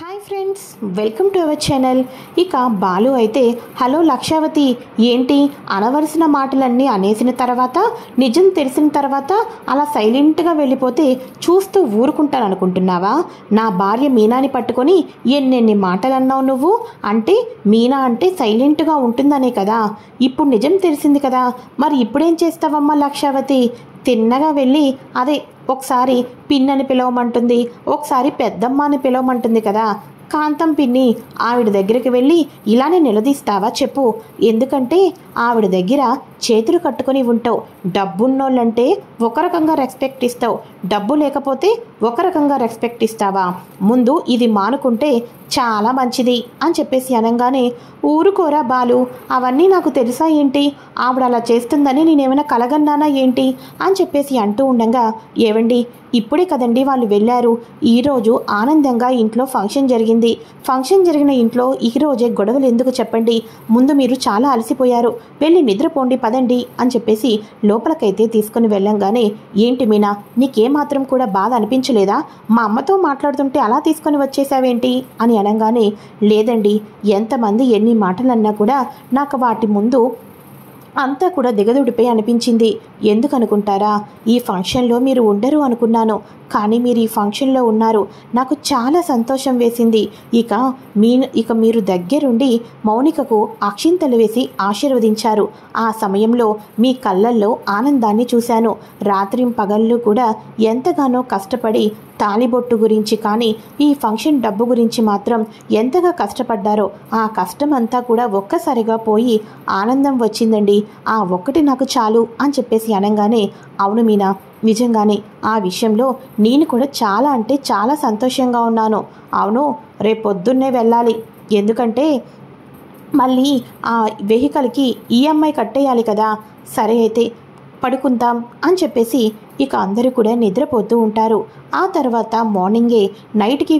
Hi friends, welcome to our channel. ఇక బాలు అయితే hello Lakshavati, ఏంటి అనవలసిన మాటలన్నీ అనేసిన తర్వాత నిజం తెలిసిన తర్వాత అలా సైలెంట్గా వెళ్ళిపోతే చూస్తూ ఊరుకుంటాను అనుకుంటున్నావా? నా భార్య మీనాని పట్టుకొని ఎన్నెన్ని మాటలు అన్నావు నువ్వు. అంటే మీనా అంటే సైలెంట్గా ఉంటుందనే కదా. ఇప్పుడు నిజం తెలిసింది కదా, మరి ఇప్పుడేం చేస్తావమ్మా లక్షావతి? తిన్నగా వెళ్ళి అదే ఒకసారి పిన్నని పిలవమంటుంది, ఒకసారి పెద్దమ్మ అని పిలవమంటుంది కదా. కాంతం పిన్ని ఆవిడ దగ్గరికి వెళ్ళి ఇలానే నిలదీస్తావా చెప్పు. ఎందుకంటే ఆవిడ దగ్గర చేతులు కట్టుకొని ఉంటావు. డబ్బున్నోళ్ళంటే ఒక రకంగా రెస్పెక్ట్ ఇస్తావు, డబ్బు లేకపోతే ఒక రకంగా రెస్పెక్ట్ ఇస్తావా? ముందు ఇది మానుకుంటే చాలా మంచిది అని చెప్పేసి అనగానే, ఊరుకోరా బాలు, అవన్నీ నాకు తెలుసా ఏంటి? ఆవిడ అలా చేస్తుందని నేనేమైనా కలగన్నానా ఏంటి అని చెప్పేసి అంటూ ఉండగా, ఏవండి ఇప్పుడే కదండి వాళ్ళు వెళ్ళారు, ఈరోజు ఆనందంగా ఇంట్లో ఫంక్షన్ జరిగింది. ఫంక్షన్ జరిగిన ఇంట్లో ఈరోజే గొడవలు ఎందుకు చెప్పండి? ముందు మీరు చాలా అలసిపోయారు, వెళ్ళి నిద్రపోండి పదండి అని చెప్పేసి లోపలికైతే తీసుకుని వెళ్ళంగానే, ఏంటి మీనా నీకేమాత్రం కూడా బాధ అనిపించలేదా? మా అమ్మతో మాట్లాడుతుంటే అలా తీసుకొని వచ్చేసావేంటి అని అనగానే, లేదండి, ఎంతమంది ఎన్ని మాటలు అన్నా కూడా నాకు వాటి ముందు అంతా కూడా దిగదుడిపై అనిపించింది. ఎందుకనుకుంటారా? ఈ ఫంక్షన్లో మీరు ఉండరు అనుకున్నాను, కానీ మీరు ఈ ఫంక్షన్లో ఉన్నారు. నాకు చాలా సంతోషం వేసింది. ఇక మీరు దగ్గరుండి మౌనికకు అక్షింతలు వేసి ఆశీర్వదించారు. ఆ సమయంలో మీ కళ్ళల్లో ఆనందాన్ని చూశాను. రాత్రింపగళ్ళు కూడా ఎంతగానో కష్టపడి తాలిబొట్టు గురించి కానీ ఈ ఫంక్షన్ డబ్బు గురించి మాత్రం ఎంతగా కష్టపడ్డారో ఆ కష్టం అంతా కూడా ఒక్కసారిగా పోయి ఆనందం వచ్చిందండి. ఆ ఒక్కటి నాకు చాలు అని చెప్పేసి అనగానే, అవును మీనా, నిజంగానే ఆ విషయంలో నేను కూడా చాలా అంటే చాలా సంతోషంగా ఉన్నాను. అవును, రేపొద్దున్నే వెళ్ళాలి, ఎందుకంటే మళ్ళీ ఆ వెహికల్కి ఈఎంఐ కట్టేయాలి కదా. సరే అయితే పడుకుందాం అని చెప్పేసి ఇక అందరూ కూడా నిద్రపోతూ ఉంటారు. ఆ తర్వాత మార్నింగే నైట్కి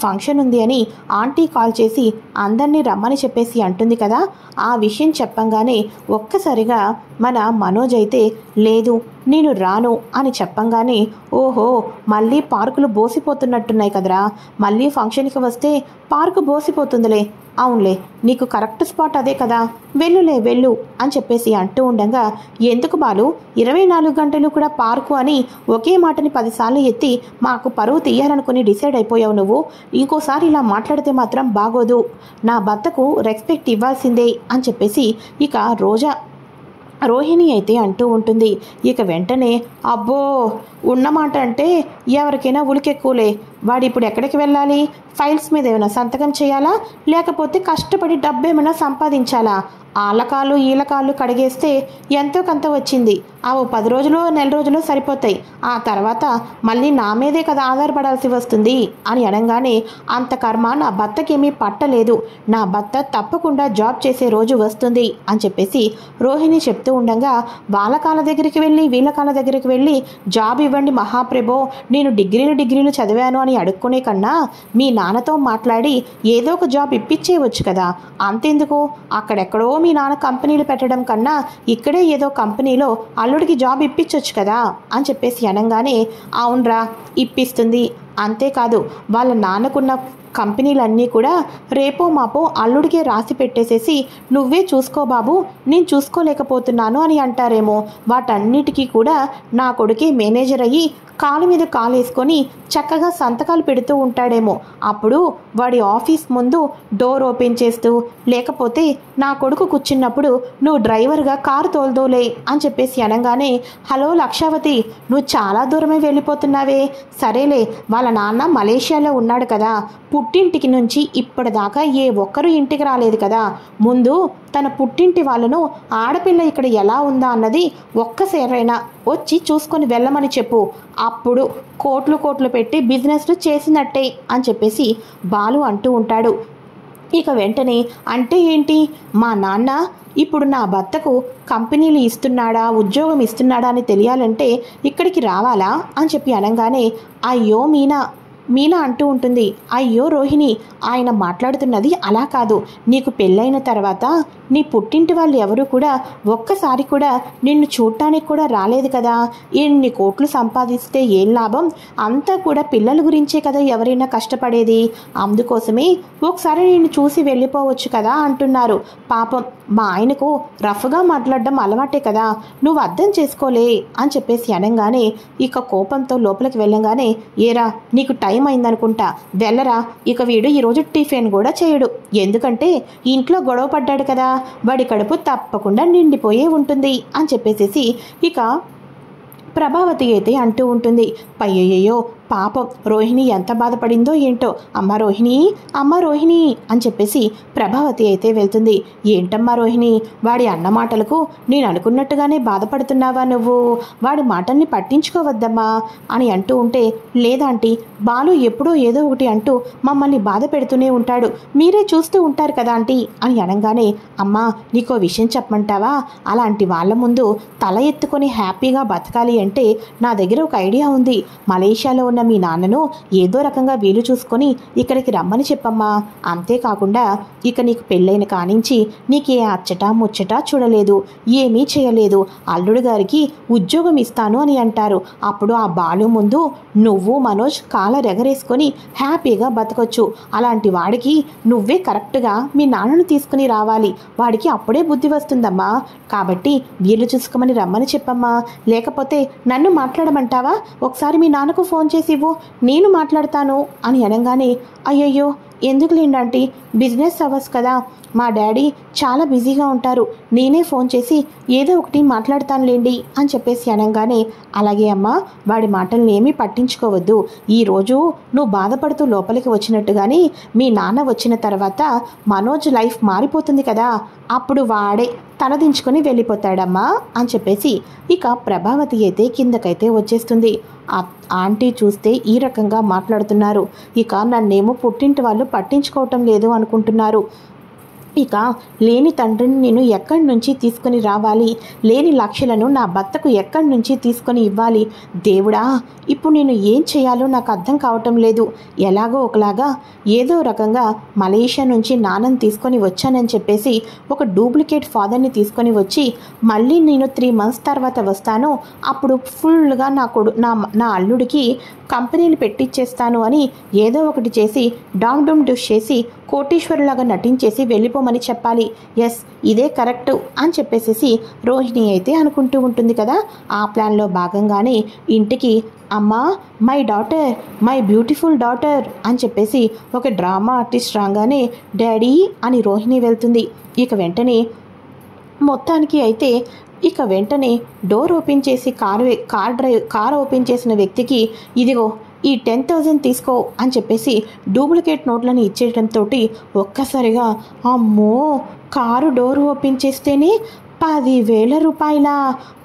ఫంక్షన్ ఉంది అని ఆంటీ కాల్ చేసి అందరినీ రమ్మని చెప్పేసి అంటుంది కదా. ఆ విషయం చెప్పంగానే ఒక్కసారిగా మన మనోజ్ అయితే, లేదు నేను రాను అని చెప్పంగానే, ఓహో మళ్ళీ పార్కులు బోసిపోతున్నట్టున్నాయి కదరా, మళ్ళీ ఫంక్షన్కి వస్తే పార్కు బోసిపోతుందిలే. అవునులే, నీకు కరెక్ట్ స్పాట్ అదే కదా, వెళ్ళు అని చెప్పేసి అంటూ ఉండగా, ఎందుకు బాలు 24 గంటలు కూడా పార్కు అని ఒకే మాటని 10 సార్లు ఎత్తి మాకు పరువు తీయాలనుకుని డిసైడ్ అయిపోయావు నువ్వు. ఇంకోసారి ఇలా మాట్లాడితే మాత్రం బాగోదు, నా భర్తకు రెస్పెక్ట్ ఇవ్వాల్సిందే అని చెప్పేసి ఇక రోహిణి అయితే అంటూ ఉంటుంది. ఇక వెంటనే, అబ్బో ఉన్నమాట అంటే ఎవరికైనా ఉలికెక్కువలే, వాడు ఇప్పుడు ఎక్కడికి వెళ్ళాలి? ఫైల్స్ మీద ఏమైనా సంతకం చేయాలా, లేకపోతే కష్టపడి డబ్బు ఏమైనా సంపాదించాలా? ఆళ్ళకాళ్ళు ఈళ్ళకాళ్ళు కడిగేస్తే ఎంతో కొంత వచ్చింది, అవి 10 రోజులు నెల రోజులు సరిపోతాయి. ఆ తర్వాత మళ్ళీ నా మీదే కదా ఆధారపడాల్సి వస్తుంది అని అనగానే, అంత కర్మ నా భర్తకేమీ పట్టలేదు, నా భర్త తప్పకుండా జాబ్ చేసే రోజు వస్తుంది అని చెప్పేసి రోహిణి చెప్తూ ఉండగా, వాళ్ళ కాళ్ళ దగ్గరికి వెళ్ళి వీళ్ళ కాళ్ళ దగ్గరికి వెళ్ళి జాబ్ ఇవ్వండి మహాప్రభో, నేను డిగ్రీలు చదివాను అని అడుక్కునే కన్నా మీ నాన్నతో మాట్లాడి ఏదో ఒక జాబ్ ఇప్పించేయవచ్చు కదా. అంతెందుకు, అక్కడెక్కడో మీ నాన్న కంపెనీలు పెట్టడం కన్నా ఇక్కడే ఏదో కంపెనీలో అల్లుడికి జాబ్ ఇప్పించవచ్చు కదా అని చెప్పేసి అనగానే, అవునరా ఇప్పిస్తుంది, అంతేకాదు వాళ్ళ నాన్నకున్న కంపెనీలన్నీ కూడా రేపో మాపో అల్లుడికే రాసి పెట్టేసేసి నువ్వే చూసుకో బాబు, నేను చూసుకోలేకపోతున్నాను అని అంటారేమో. వాటన్నిటికీ కూడా నా కొడుకే మేనేజర్ అయ్యి కాలు మీద కాలు వేసుకొని చక్కగా సంతకాలు పెడుతూ ఉంటాడేమో. అప్పుడు వాడి ఆఫీస్ ముందు డోర్ ఓపెన్ చేస్తూ, లేకపోతే నా కొడుకు కూర్చున్నప్పుడు నువ్వు డ్రైవర్గా కారు తోలుదోలే అని చెప్పేసి అనగానే, హలో లక్షావతి, నువ్వు చాలా దూరమే వెళ్ళిపోతున్నావే. సరేలే, వాళ్ళ నాన్న మలేషియాలో ఉన్నాడు కదా, పుట్టింటికి నుంచి ఇప్పటిదాకా ఏ ఒక్కరూ ఇంటికి రాలేదు కదా. ముందు తన పుట్టింటి వాళ్ళను ఆడపిల్ల ఇక్కడ ఎలా ఉందా అన్నది ఒక్కసారైనా వచ్చి చూసుకొని వెళ్ళమని చెప్పు, అప్పుడు కోట్లు పెట్టి బిజినెస్లు చేసినట్టే అని చెప్పేసి బాలు అంటూ ఉంటాడు. ఇక వెంటనే, అంటే ఏంటి, మా నాన్న ఇప్పుడు నా భర్తకు కంపెనీలు ఇస్తున్నాడా, ఉద్యోగం ఇస్తున్నాడా అని తెలియాలంటే ఇక్కడికి రావాలా అని చెప్పి అనగానే, అయ్యో మీనా, మీనా అంటూ ఉంటుంది, అయ్యో రోహిణి, ఆయన మాట్లాడుతున్నది అలా కాదు. నీకు పెళ్ళైన తర్వాత నీ పుట్టింటి వాళ్ళు ఎవరు కూడా ఒక్కసారి కూడా నిన్ను చూడటానికి కూడా రాలేదు కదా. ఎన్ని కోట్లు సంపాదిస్తే ఏం లాభం? అంతా కూడా పిల్లల గురించే కదా ఎవరైనా కష్టపడేది. అందుకోసమే ఒకసారి నిన్ను చూసి వెళ్ళిపోవచ్చు కదా అంటున్నారు. పాపం మా ఆయనకు రఫ్గా మాట్లాడడం అలవాటే కదా, నువ్వు అర్థం చేసుకోలే అని చెప్పేసి అనగానే ఇక కోపంతో లోపలికి వెళ్ళంగానే, ఏరా నీకు టైం అయిందనుకుంటా, వెళ్ళరా. ఇక వీడు ఈరోజు టిఫిన్ కూడా చేయడు. ఎందుకంటే ఇంట్లో గొడవ పడ్డాడు కదా, వాడి కడుపు తప్పకుండా నిండిపోయే ఉంటుంది అని చెప్పేసేసి ఇక ప్రభావతి అయితే అంటూ ఉంటుంది. అయ్యయ్యో పాపం రోహిణి ఎంత బాధపడిందో ఏంటో. అమ్మ రోహిణి, అమ్మ రోహిణి అని చెప్పేసి ప్రభావతి అయితే వెళ్తుంది. ఏంటమ్మా రోహిణి, వాడి అన్న మాటలకు నేను అనుకున్నట్టుగానే బాధపడుతున్నావా నువ్వు? వాడి మాటల్ని పట్టించుకోవద్దమ్మా అని అంటూ ఉంటే, లేదాంటీ, బాలు ఎప్పుడో ఏదో ఒకటి అంటూ మమ్మల్ని బాధ పెడుతూనే ఉంటాడు, మీరే చూస్తూ ఉంటారు కదా ఆంటీ అని అనగానే, అమ్మా నీకో విషయం చెప్పమంటావా? అలాంటి వాళ్ళ ముందు తల ఎత్తుకొని హ్యాపీగా బతకాలి అంటే నా దగ్గర ఒక ఐడియా ఉంది. మలేషియాలో ఉన్న మీ నాన్నను ఏదో రకంగా వీలు చూసుకొని ఇక్కడికి రమ్మని చెప్పమ్మా. అంతేకాకుండా ఇక నీకు పెళ్ళైన కానించి నీకే అచ్చట ముచ్చట చూడలేదు, ఏమీ చేయలేదు. అల్లుడు గారికి ఉద్యోగం ఇస్తాను అని అంటారు. అప్పుడు ఆ బాలు ముందు నువ్వు మనోజ్ కాలరెగరేసుకొని హ్యాపీగా బతకొచ్చు. అలాంటి వాడికి నువ్వే కరెక్ట్గా మీ నాన్నను తీసుకుని రావాలి. వాడికి అప్పుడే బుద్ధి వస్తుందమ్మా. కాబట్టి వీలు చూసుకోమని రమ్మని చెప్పమ్మా. లేకపోతే నన్ను మాట్లాడమంటావా? ఒకసారి మీ నాన్నకు ఫోన్ చేసి ఇవ్వు, నేను మాట్లాడతాను అని అనగానే, అయ్యయ్యో ఎందుకు లేండి, బిజినెస్ అవర్స్ కదా, మా డాడీ చాలా బిజీగా ఉంటారు, నేనే ఫోన్ చేసి ఏదో ఒకటి మాట్లాడతానులేండి అని చెప్పేసి అనగానే, అలాగే అమ్మా, వాడి మాటల్ని ఏమీ పట్టించుకోవద్దు. ఈరోజు నువ్వు బాధపడుతూ లోపలికి వచ్చినట్టుగానే మీ నాన్న వచ్చిన తర్వాత మనోజ్ లైఫ్ మారిపోతుంది కదా, అప్పుడు వాడే తలదించుకొని వెళ్ళిపోతాడమ్మా అని చెప్పేసి ఇక ప్రభావతి అయితే కిందకైతే వచ్చేస్తుంది. ఆంటీ చూస్తే ఈ రకంగా మాట్లాడుతున్నారు, ఇక నన్నేమో పుట్టింటి వాళ్ళు పట్టించుకోవటం లేదు అనుకుంటున్నారు. ఇక లేని తండ్రిని నేను ఎక్కడి నుంచి తీసుకొని రావాలి, లేని లక్షలను నా భర్తకు ఎక్కడి నుంచి తీసుకొని ఇవ్వాలి. దేవుడా, ఇప్పుడు నేను ఏం చేయాలో నాకు అర్థం కావటం లేదు. ఎలాగో ఒకలాగా ఏదో రకంగా మలేషియా నుంచి నాన్నని తీసుకొని వచ్చానని చెప్పేసి ఒక డూప్లికేట్ ఫాదర్ని తీసుకొని వచ్చి మళ్ళీ నేను 3 months తర్వాత వస్తాను, అప్పుడు ఫుల్గా నా అల్లుడికి కంపెనీలు పెట్టిచ్చేస్తాను అని ఏదో ఒకటి చేసి డామ్ డూమ్ డుష్ చేసి కోటీశ్వరులాగా నటించేసి వెళ్ళిపోమని చెప్పాలి. ఎస్, ఇదే కరెక్టు అని చెప్పేసి రోహిణి అయితే అనుకుంటూ ఉంటుంది కదా. ఆ ప్లాన్లో భాగంగానే ఇంటికి అమ్మా, my daughter, my beautiful daughter అని చెప్పేసి ఒక డ్రామా ఆర్టిస్ట్ రాగానే డాడీ అని రోహిణి వెళ్తుంది. ఇక వెంటనే మొత్తానికి అయితే ఇక వెంటనే డోర్ ఓపెన్ చేసి కార్ ఓపెన్ చేసిన వ్యక్తికి ఇదిగో ఈ 10,000 తీసుకో అని చెప్పేసి డూప్లికేట్ నోట్లను ఇచ్చేయడంతో ఒక్కసారిగా అమ్మో, కారు డోర్ ఓపెన్ చేస్తేనే 10,000 రూపాయలా?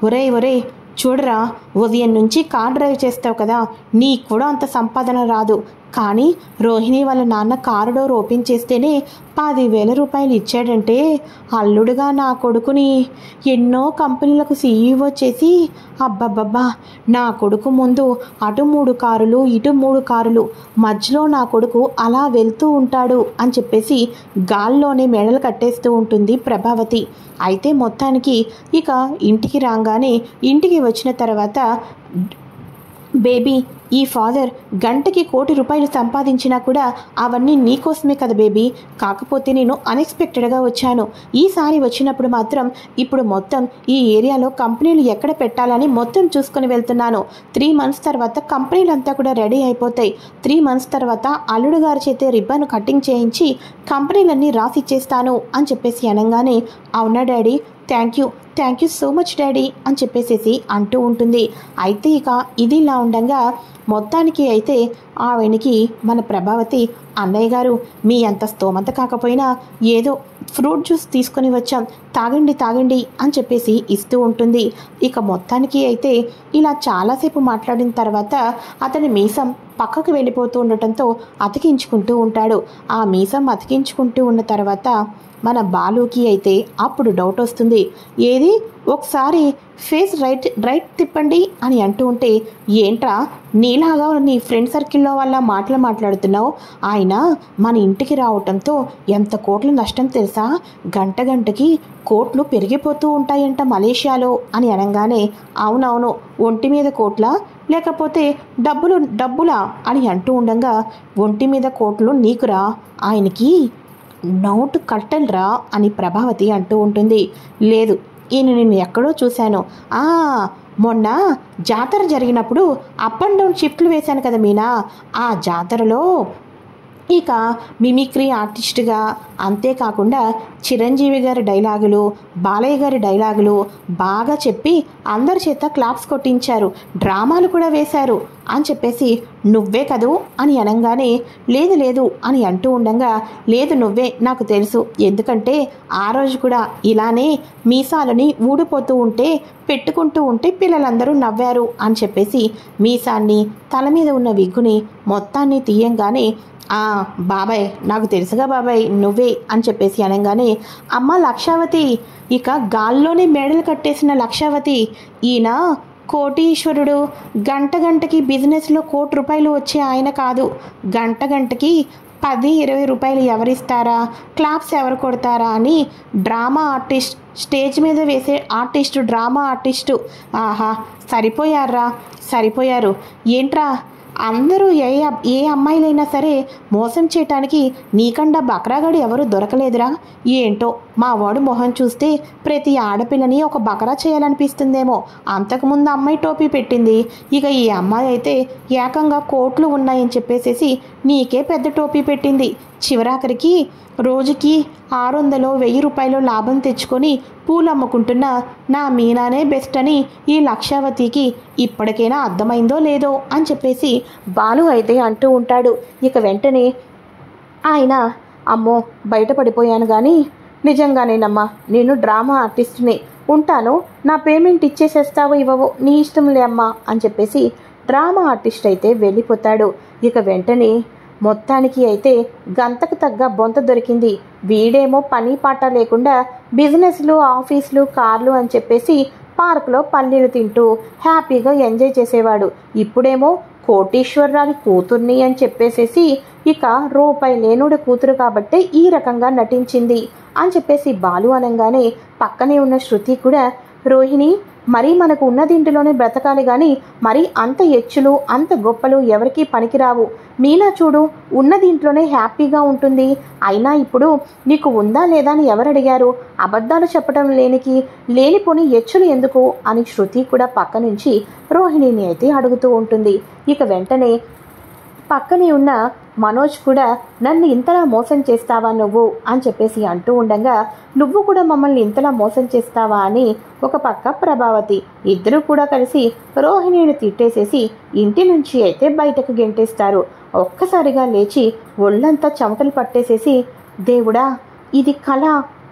ఒరే చూడరా, ఉదయం నుంచి కార్ డ్రైవ్ చేస్తావు కదా, నీకు కూడా అంత సంపాదన రాదు. కానీ రోహిణి వాళ్ళ నాన్న కారు డోర్ ఓపెన్ చేస్తేనే 10,000 రూపాయలు ఇచ్చాడంటే, అల్లుడుగా నా కొడుకుని ఎన్నో కంపెనీలకు CEO చేసి అబ్బబ్బబ్బా, నా కొడుకు ముందు అటు 3 కారులు ఇటు 3 కారులు, మధ్యలో నా కొడుకు అలా వెళ్తూ ఉంటాడు అని చెప్పేసి గాల్లోనే మెడలు కట్టేస్తూ ఉంటుంది ప్రభావతి. అయితే మొత్తానికి ఇక ఇంటికి రాగానే ఇంటికి వచ్చిన తర్వాత, బేబీ, ఈ ఫాదర్ గంటకి 1,00,00,000 రూపాయలు సంపాదించినా కూడా అవన్నీ నీకోసమే కదా బేబీ. కాకపోతే నేను అన్ఎక్స్పెక్టెడ్గా వచ్చాను. ఈసారి వచ్చినప్పుడు మాత్రం ఇప్పుడు మొత్తం ఈ ఏరియాలో కంపెనీలు ఎక్కడ పెట్టాలని మొత్తం చూసుకొని వెళ్తున్నాను. 3 months తర్వాత కంపెనీలంతా కూడా రెడీ అయిపోతాయి. 3 months తర్వాత అల్లుడు గారి చేతే రిబ్బన్ కటింగ్ చేయించి కంపెనీలన్నీ రాసిచ్చేస్తాను అని చెప్పేసి అనగానే, అవునా daddy, thank you so much daddy అని చెప్పేసి అంటూ ఉంటుంది. అయితే ఇక ఇది ఇలా ఉండగా మొత్తానికి అయితే ఆవినికి మన ప్రభావతి, అన్నయ్య గారు, మీ అంత స్తోమత కాకపోయినా ఏదో ఫ్రూట్ జ్యూస్ తీసుకొని వచ్చాం, తాగండి అని చెప్పేసి ఇస్తూ ఉంటుంది. ఇక మొత్తానికి అయితే ఇలా చాలాసేపు మాట్లాడిన తర్వాత అతని మీసం పక్కకు వెళ్ళిపోతూ ఉండటంతో అతికించుకుంటూ ఉంటాడు. ఆ మీసం అతికించుకుంటూ ఉన్న తర్వాత మన బాలుకి అయితే అప్పుడు డౌట్ వస్తుంది. ఏది ఏది ఒకసారి ఫేస్ రైట్ తిప్పండి అని అంటూ ఉంటే, ఏంట్రా నీలాగా నీ ఫ్రెండ్ సర్కిల్లో వల్ల మాట్లాడుతున్నావు, ఆయన మన ఇంటికి రావటంతో ఎంత కోట్ల నష్టం తెలుసా, గంటకి కోట్లు పెరిగిపోతూ ఉంటాయంట మలేషియాలో అని అనగానే, అవునవును ఒంటి మీద కోట్లా లేకపోతే డబ్బులా అని అంటూ ఉండగా, ఒంటి మీద కోట్లు నీకురా, ఆయనకి నోటు కట్టెలరా అని ప్రభావతి అంటూ ఉంటుంది. లేదు ఈయన నేను ఎక్కడో చూశాను, మొన్న జాతర జరిగినప్పుడు అప్ అండ్ డౌన్ షిఫ్ట్లు వేశాను కదా మీనా, ఆ జాతరలో ఇక మిమిక్రీ ఆర్టిస్ట్గా, అంతేకాకుండా చిరంజీవి గారి డైలాగులు, బాలయ్య గారి డైలాగులు బాగా చెప్పి అందరి చేత క్లాప్స్ కొట్టించారు, డ్రామాలు కూడా వేశారు అని చెప్పేసి, నువ్వే కదూ అని అనగానే, లేదు అని అంటూ ఉండగా, లేదు నువ్వే నాకు తెలుసు, ఎందుకంటే ఆ రోజు కూడా ఇలానే మీసాలని ఊడిపోతూ ఉంటే పెట్టుకుంటూ ఉంటే పిల్లలందరూ నవ్వారు అని చెప్పేసి మీసాన్ని తల మీద ఉన్న విగ్గుని మొత్తాన్ని తీయంగానే, బాబాయ్ నాకు తెలుసుగా బాబాయ్ నువ్వే అని చెప్పేసి అనగానే, అమ్మ లక్షావతి, ఇక గాల్లోనే మేడలు కట్టేసిన లక్షావతి, ఈయన కోటీశ్వరుడు, గంటకి బిజినెస్లో ₹1,00,00,000 వచ్చే ఆయన కాదు, గంటకి 10-20 రూపాయలు ఎవరిస్తారా, క్లాప్స్ ఎవరు కొడతారా అని డ్రామా ఆర్టిస్ట్, స్టేజ్ మీద వేసే ఆర్టిస్టు, డ్రామా ఆర్టిస్టు. ఆహా సరిపోయారు ఏంట్రా, అందరూ ఏ అమ్మాయిలైనా సరే మోసం చేయటానికి నీకండా బకరాగాడు ఎవరు దొరకలేదురా, ఏంటో మా వాడు మొహం చూస్తే ప్రతి ఆడపిల్లని ఒక బకరా చేయాలనిపిస్తుందేమో, అంతకుముందు అమ్మాయి టోపీ పెట్టింది, ఇక ఈ అమ్మాయి అయితే ఏకంగా కోట్లు ఉన్నాయని చెప్పేసేసి నీకే పెద్ద టోపీ పెట్టింది, చివరాఖరికి రోజుకి 600-1000 రూపాయలు లాభం తెచ్చుకొని పూలు అమ్ముకుంటున్న నా మీనానే బెస్ట్ అని ఈ లక్షావతికి ఇప్పటికైనా అర్థమైందో లేదో అని చెప్పేసి బాలు అయితే అంటూ ఉంటాడు. ఇక వెంటనే ఆయన, అమ్మో బయటపడిపోయాను కానీ నిజంగానేనమ్మా నేను డ్రామా ఆర్టిస్ట్ని, ఉంటాను, నా పేమెంట్ ఇచ్చేసేస్తావో ఇవ్వవో నీ ఇష్టంలే అమ్మా అని చెప్పేసి డ్రామా ఆర్టిస్ట్ అయితే వెళ్ళిపోతాడు. ఇక వెంటనే మొత్తానికి అయితే గంతకు తగ్గ బొంత దొరికింది. వీడేమో పని పాట లేకుండా బిజినెస్లు, ఆఫీసులు, కార్లు అని చెప్పేసి పార్కులో పల్లీలు తింటూ హ్యాపీగా ఎంజాయ్ చేసేవాడు. ఇప్పుడేమో కోటీశ్వరరావు కూతుర్ని అని చెప్పేసేసి ఇక రూపాయి లేనుడి కూతురు కాబట్టి ఈ రకంగా నటించింది అని చెప్పేసి బాలు అనగానే పక్కనే ఉన్న శృతి కూడా, రోహిణి మరీ మనకు ఉన్నదింటిలోనే బ్రతకాలి కానీ మరి అంత ఎచ్చులు అంత గొప్పలు ఎవరికీ పనికిరావు, మీనా చూడు ఉన్నదింట్లోనే హ్యాపీగా ఉంటుంది, అయినా ఇప్పుడు నీకు ఉందా లేదా అని ఎవరు అడిగారు, అబద్ధాలు చెప్పడం లేనిపోని ఎచ్చులు ఎందుకు అని శృతి కూడా పక్క నుంచి రోహిణిని అయితే అడుగుతూ ఉంటుంది. ఇక వెంటనే పక్కనే ఉన్న మనోజ్ కూడా, నన్ను ఇంతలా మోసం చేస్తావా నువ్వు అని చెప్పేసి అంటూ ఉండగా, నువ్వు కూడా మమ్మల్ని ఇంతలా మోసం చేస్తావా అని ఒక పక్క ప్రభావతి, ఇద్దరూ కూడా కలిసి రోహిణిని తిట్టేసేసి ఇంటి నుంచి అయితే బయటకు గెంటేస్తారు. ఒక్కసారిగా లేచి ఒళ్ళంతా చెమటలు పట్టేసేసి, దేవుడా ఇది కళ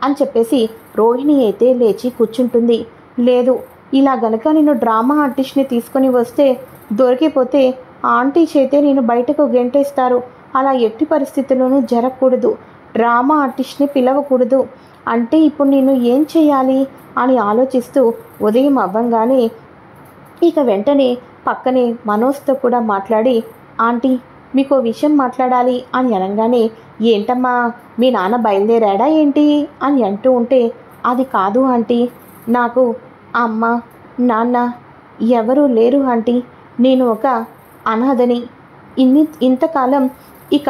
అని చెప్పేసి రోహిణి అయితే లేచి కూర్చుంటుంది. లేదు ఇలా గనక నేను డ్రామా ఆర్టిస్ట్ని తీసుకొని వస్తే దొరికిపోతే ఆంటీ చేతే నేను బయటకు గెంటేస్తారు, అలా ఎట్టి పరిస్థితుల్లోనూ జరగకూడదు, డ్రామా ఆర్టిస్ట్ని పిలవకూడదు, అంటే ఇప్పుడు నేను ఏం చేయాలి అని ఆలోచిస్తూ ఉదయం అవ్వంగానే ఇక వెంటనే పక్కనే మనోజ్తో కూడా మాట్లాడి, ఆంటీ మీకు విషయం మాట్లాడాలి అని అనగానే, ఏంటమ్మా మీ నాన్న బయలుదేరాడా ఏంటి అని అంటూ ఉంటే, అది కాదు ఆంటీ, నాకు అమ్మ నాన్న ఎవరూ లేరు ఆంటీ, నేను ఒక అనాథని, ఇంతకాలం ఇక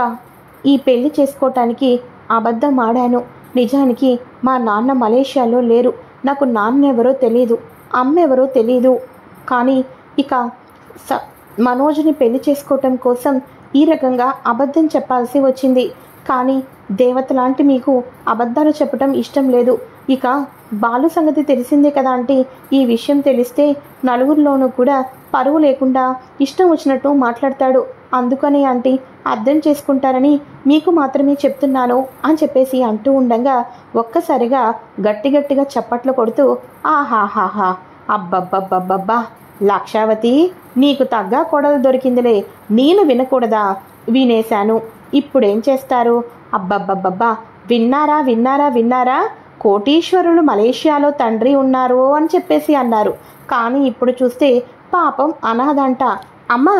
ఈ పెళ్లి చేసుకోవటానికి అబద్ధం ఆడాను, నిజానికి మా నాన్న మలేషియాలో లేరు, నాకు నాన్న ఎవరో తెలీదు, అమ్మ ఎవరో తెలీదు, కానీ ఇక మనోజ్ని పెళ్లి చేసుకోవటం కోసం ఈ రకంగా అబద్ధం చెప్పాల్సి వచ్చింది, కానీ దేవత లాంటి మీకు అబద్ధాలు చెప్పటం ఇష్టం లేదు, ఇక బాలు సంగతి తెలిసిందే కదా ఆంటీ, ఈ విషయం తెలిస్తే నలుగురిలోనూ కూడా పరువు లేకుండా ఇష్టం వచ్చినట్టు మాట్లాడతాడు, అందుకని ఆంటీ అర్థం చేసుకుంటారని మీకు మాత్రమే చెప్తున్నాను అని చెప్పేసి అంటూ ఉండగా ఒక్కసారిగా గట్టిగా చప్పట్లు కొడుతూ, ఆహాహాహా అబ్బబ్బబ్బబ్బబ్బా లక్షావతి నీకు తగ్గ కొడలు దొరికిందిలే, నేను వినకూడదా, వినేశాను, ఇప్పుడేం చేస్తారు, అబ్బబ్బబ్బబ్బా విన్నారా కోటీశ్వరులు మలేషియాలో తండ్రి ఉన్నారు అని చెప్పేసి అన్నారు. కానీ ఇప్పుడు చూస్తే పాపం అనాథ అంట. అమ్మా,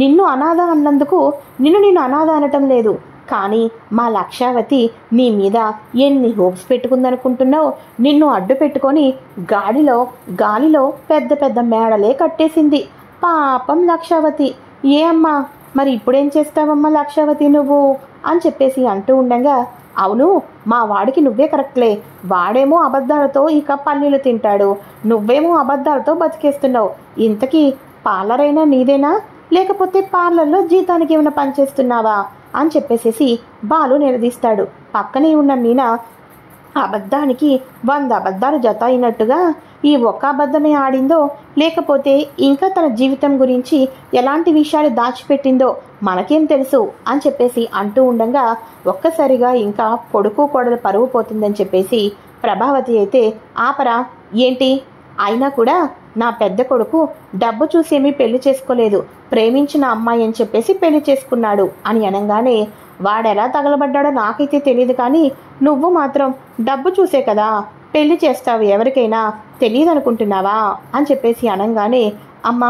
నిన్ను అనాథ అన్నందుకు నేను అనాథ అనటం లేదు, కానీ మా లక్షావతి నీ మీద ఎన్ని హోప్స్ పెట్టుకుందనుకుంటున్నావు? నిన్ను అడ్డు పెట్టుకొని గాలిలో పెద్ద పెద్ద మేడలే కట్టేసింది. పాపం లక్షావతి. ఏ అమ్మా, మరి ఇప్పుడేం చేస్తావమ్మా లక్షావతి నువ్వు అని చెప్పేసి అంటూ ఉండగా, అవును, మా వాడికి నువ్వే కరెక్ట్లే. వాడేమో అబద్ధాలతో ఇక పల్లీలు తింటాడు, నువ్వేమో అబద్ధాలతో బతికేస్తున్నావు. ఇంతకీ పార్లర్ అయినా నీదేనా, లేకపోతే పార్లర్లో జీతానికి ఏమైనా పనిచేస్తున్నావా అని చెప్పేసేసి బాలు నిలదీస్తాడు. పక్కనే ఉన్న మీనా అబద్ధానికి 100 అబద్ధాలు జత అయినట్టుగా ఈ ఒక్క అబద్ధమే ఆడిందో, లేకపోతే ఇంకా తన జీవితం గురించి ఎలాంటి విషయాలు దాచిపెట్టిందో మనకేం తెలుసు అని చెప్పేసి అంటూ ఉండగా ఒక్కసారిగా ఇంకా కొడుకు కోడలు పరువు పోతుందని చెప్పేసి ప్రభావతి అయితే, ఆపరా ఏంటి, అయినా కూడా నా పెద్ద కొడుకు డబ్బు చూసేమీ పెళ్లి చేసుకోలేదు, ప్రేమించిన అమ్మాయి అని చెప్పేసి పెళ్లి చేసుకున్నాడు అని అనగానే, వాడెలా తగలబడ్డాడో నాకైతే తెలియదు, కానీ నువ్వు మాత్రం డబ్బు చూసే కదా పెళ్లి చేస్తావు, ఎవరికైనా తెలియదు అనుకుంటున్నావా అని చెప్పేసి అనగానే, అమ్మ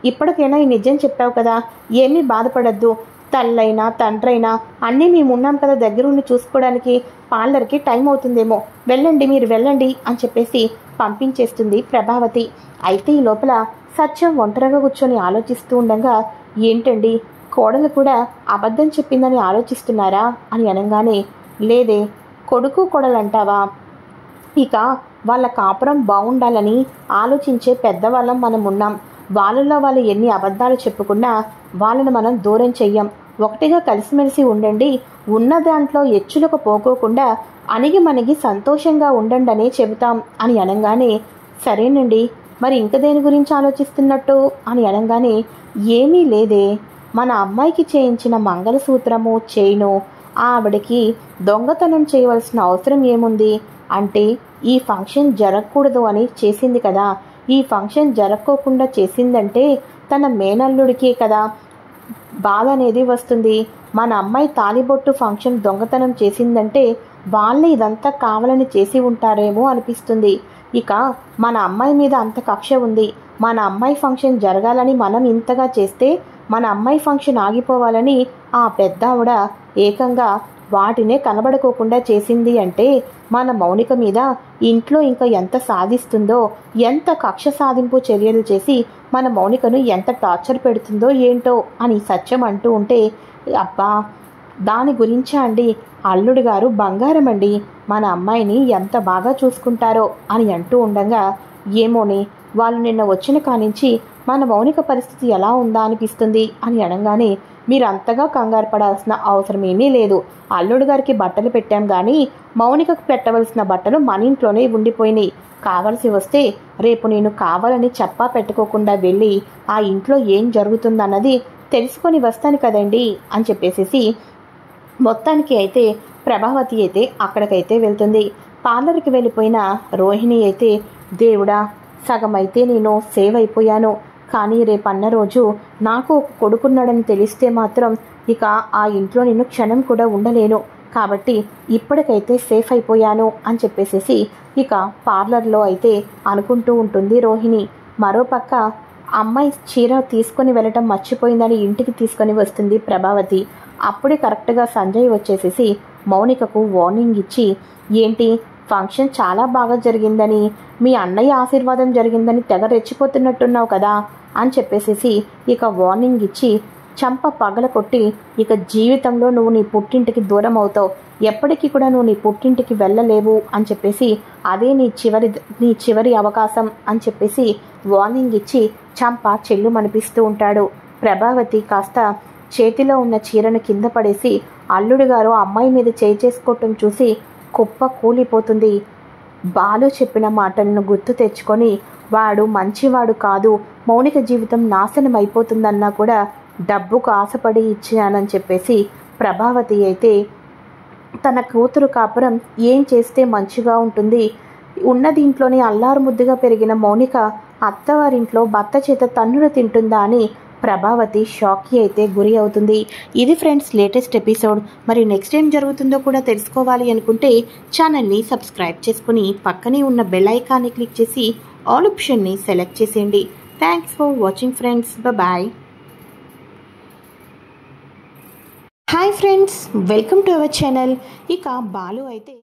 ఇప్పటికైనా ఈ నిజం చెప్పావు కదా, ఏమీ బాధపడద్దు, తల్లైనా తండ్రైనా అన్నీ మేమున్నాం కదా దగ్గరుండి చూసుకోవడానికి, పార్లర్కి టైం అవుతుందేమో, వెళ్ళండి మీరు వెళ్ళండి అని చెప్పేసి పంపించేస్తుంది ప్రభావతి. అయితే ఈ లోపల సత్యం ఒంటరిగా కూర్చొని ఆలోచిస్తూ ఉండగా, ఏంటండి కోడలు కూడా అబద్ధం చెప్పిందని ఆలోచిస్తున్నారా అని అనగానే, లేదే, కొడుకు కోడలంటావా, ఇక వాళ్ళ కాపురం బాగుండాలని ఆలోచించే పెద్దవాళ్ళం మనం ఉన్నాం. వాళ్ళలో వాళ్ళు ఎన్ని అబద్ధాలు చెప్పుకున్నా వాళ్ళని మనం దూరం చెయ్యం. ఒకటిగా కలిసిమెలిసి ఉండండి, ఉన్న దాంట్లో ఎచ్చులకు పోకోకుండా అణిగి మణిగి సంతోషంగా ఉండండి అనే చెబుతాం అని అనగానే, సరేనండి, మరి ఇంక దేని గురించి ఆలోచిస్తున్నట్టు అని అనగానే, ఏమీ లేదే, మన అమ్మాయికి చేయించిన మంగళసూత్రము చైను ఆవిడకి దొంగతనం చేయవలసిన అవసరం ఏముంది, అంటే ఈ ఫంక్షన్ జరగకూడదు అని చేసింది కదా, ఈ ఫంక్షన్ జరగకోకుండా చేసిందంటే తన మేనల్లుడికే కదా బాధ అనేది వస్తుంది. మన అమ్మాయి తాలిబొట్టు ఫంక్షన్ దొంగతనం చేసిందంటే వాళ్ళే ఇదంతా కావాలని చేసి ఉంటారేమో అనిపిస్తుంది. ఇక మన అమ్మాయి మీద అంత కక్ష ఉంది, మన అమ్మాయి ఫంక్షన్ జరగాలని మనం ఇంతగా చేస్తే మన అమ్మాయి ఫంక్షన్ ఆగిపోవాలని ఆ పెద్ద ఆవిడ ఏకంగా వాటినే కనబడుకోకుండా చేసింది అంటే మన మౌనిక మీద ఇంట్లో ఇంకా ఎంత సాధిస్తుందో, ఎంత కక్ష సాధింపు చర్యలు చేసి మన మౌనికను ఎంత టార్చర్ పెడుతుందో ఏంటో అని సత్యం అంటూ ఉంటే, అబ్బా దాని గురించా అండి, అల్లుడు గారు బంగారం అండి, మన అమ్మాయిని ఎంత బాగా చూసుకుంటారో అని అంటూ ఉండగా, ఏమోని వాళ్ళు నిన్న వచ్చిన కానించి మన మౌనిక పరిస్థితి ఎలా ఉందా అనిపిస్తుంది అని అనగానే, మీరు అంతగా కంగారు పడాల్సిన అవసరం ఏమీ లేదు, అల్లుడు గారికి బట్టలు పెట్టాం కానీ మౌనికకు పెట్టవలసిన బట్టలు మన ఇంట్లోనే ఉండిపోయినాయి, కావలసి వస్తే రేపు నేను కావాలని చెప్పా పెట్టుకోకుండా వెళ్ళి ఆ ఇంట్లో ఏం జరుగుతుందన్నది తెలుసుకొని వస్తాను కదండి అని చెప్పేసి మొత్తానికి అయితే ప్రభావతి అయితే అక్కడికైతే వెళ్తుంది. పార్లర్కి వెళ్ళిపోయిన రోహిణి అయితే, దేవుడా సగం అయితే నేను సేవ్ అయిపోయాను, కానీ రేపన్న రోజు నాకు కొడుకున్నాడని తెలిస్తే మాత్రం ఇక ఆ ఇంట్లో నేను క్షణం కూడా ఉండలేను, కాబట్టి ఇప్పటికైతే సేఫ్ అయిపోయాను అని చెప్పేసి ఇక పార్లర్లో అయితే అనుకుంటూ ఉంటుంది రోహిణి. మరోపక్క అమ్మాయి చీర తీసుకొని వెళ్ళటం మర్చిపోయిందని ఇంటికి తీసుకొని వస్తుంది ప్రభావతి. అప్పుడే కరెక్ట్గా సంజయ్ వచ్చేసేసి మౌనికకు వార్నింగ్ ఇచ్చి, ఏంటి ఫంక్షన్ చాలా బాగా జరిగిందని, మీ అన్నయ్య ఆశీర్వాదం జరిగిందని తెగ రెచ్చిపోతున్నట్టున్నావు కదా అని చెప్పేసి ఇక వార్నింగ్ ఇచ్చి, చంప పగల కొట్టి ఇక జీవితంలో నువ్వు నీ పుట్టింటికి దూరం అవుతావు, ఎప్పటికీ కూడా నువ్వు నీ పుట్టింటికి వెళ్ళలేవు అని చెప్పేసి అదే నీ చివరి అవకాశం అని చెప్పేసి వార్నింగ్ ఇచ్చి చంప చెల్లు మనిపిస్తూ ఉంటాడు. ప్రభావతి కాస్త చేతిలో ఉన్న చీరను కింద పడేసి అల్లుడు గారు అమ్మాయి మీద చేసుకోవటం చూసి కుప్ప కూలిపోతుంది. బాలు చెప్పిన మాటలను గుర్తు తెచ్చుకొని, వాడు మంచివాడు కాదు, మౌనిక జీవితం నాశనం అయిపోతుందన్నా కూడా డబ్బుకు ఆశపడి ఇచ్చానని చెప్పేసి ప్రభావతి అయితే తన కూతురు కాపురం ఏం చేస్తే మంచిగా ఉంటుంది, ఉన్న దీంట్లోనే అల్లారు ముద్దుగా పెరిగిన మౌనిక అత్తవారింట్లో భర్త చేత తన్నులు తింటుందా అని ప్రభావతి షాక్కి అయితే గురి అవుతుంది. ఇది ఫ్రెండ్స్ లేటెస్ట్ ఎపిసోడ్. మరి నెక్స్ట్ ఏం జరుగుతుందో కూడా తెలుసుకోవాలి అనుకుంటే ఛానల్ని సబ్స్క్రైబ్ చేసుకుని పక్కనే ఉన్న బెల్ ఐకాన్ని క్లిక్ చేసి ఆల్ ఆప్షన్ని సెలెక్ట్ చేసేయండి. Thanks for watching friends. Bye. Hi friends, welcome to our channel. ఇక బాలు అయితే